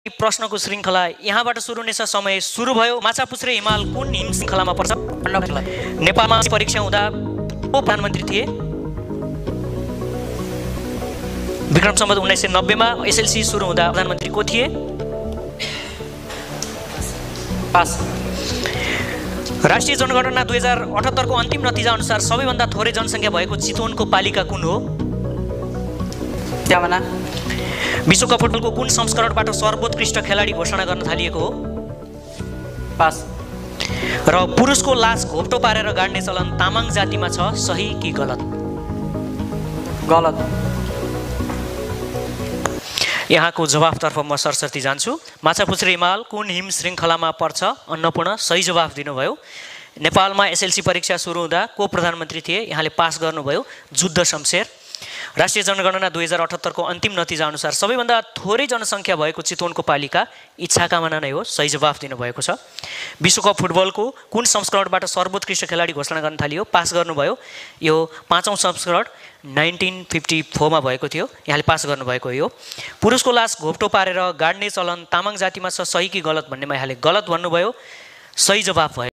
प्रश्नको श्रृङ्खला यहाँबाट सुरु हुनेछ। समय सुरु भयो। माछापुच्छ्रे हिमाल कुन हिम श्रृङ्खलामा पर्छ? नेपालमा परीक्षा हुँदा को प्रधानमन्त्री थिए? विक्रम सम्वत 1990 मा एसएलसी सुरु हुँदा प्रधानमन्त्री को थिए? पास। राष्ट्रिय जनगणना 2078 को अन्तिम नतिजा अनुसार सबैभन्दा थोरै जनसङ्ख्या भएको चितवनको पालिका कुन हो? त्यामना। विश्वकप फुटबलको कुन संस्करणबाट सर्वोत्कृष्ट खेलाडी घोषणा गर्न थालिएको हो? पास। र पुरुषको लास घोप्टो पारेर गाड्ने चलन तामाङ जातिमा छ, सही कि गलत? गलत। यहाँको जवाफतर्फ म सरसर्ती जान्छु। माछापुच्छ्रे हिमाल कुन हिम श्रृङ्खलामा पर्छ? अन्नपूर्ण सही जवाफ दिनुभयो। नेपालमा एसएलसी परीक्षा सुरु हुँदा को प्रधानमन्त्री थिए? यहाँले पास गर्नुभयो, जुद्ध शमशेर। राष्ट्रिय जनगणना 2078 को अन्तिम नतिजा अनुसार सबैभन्दा थोरै जनसङ्ख्या भएको चितवनको पालिका इच्छाकामना नै हो, सही जवाफ दिनुभएको छ। विश्वकप फुटबलको कुन संस्करणबाट सर्वोत्कृष्ट खेलाडी घोषणा गर्न थालियो? पास गर्नुभयो। यो 5औं संस्करण 1954 मा भएको थियो, यहाँले पास गर्नुभएको यो। पुरुषको लास घोप्टो पारेर गाड्ने चलन तामाङ जातिमा छ, सही कि गलत भन्नेमा यहाँले गलत भन्नुभयो, सही जवाफ भयो।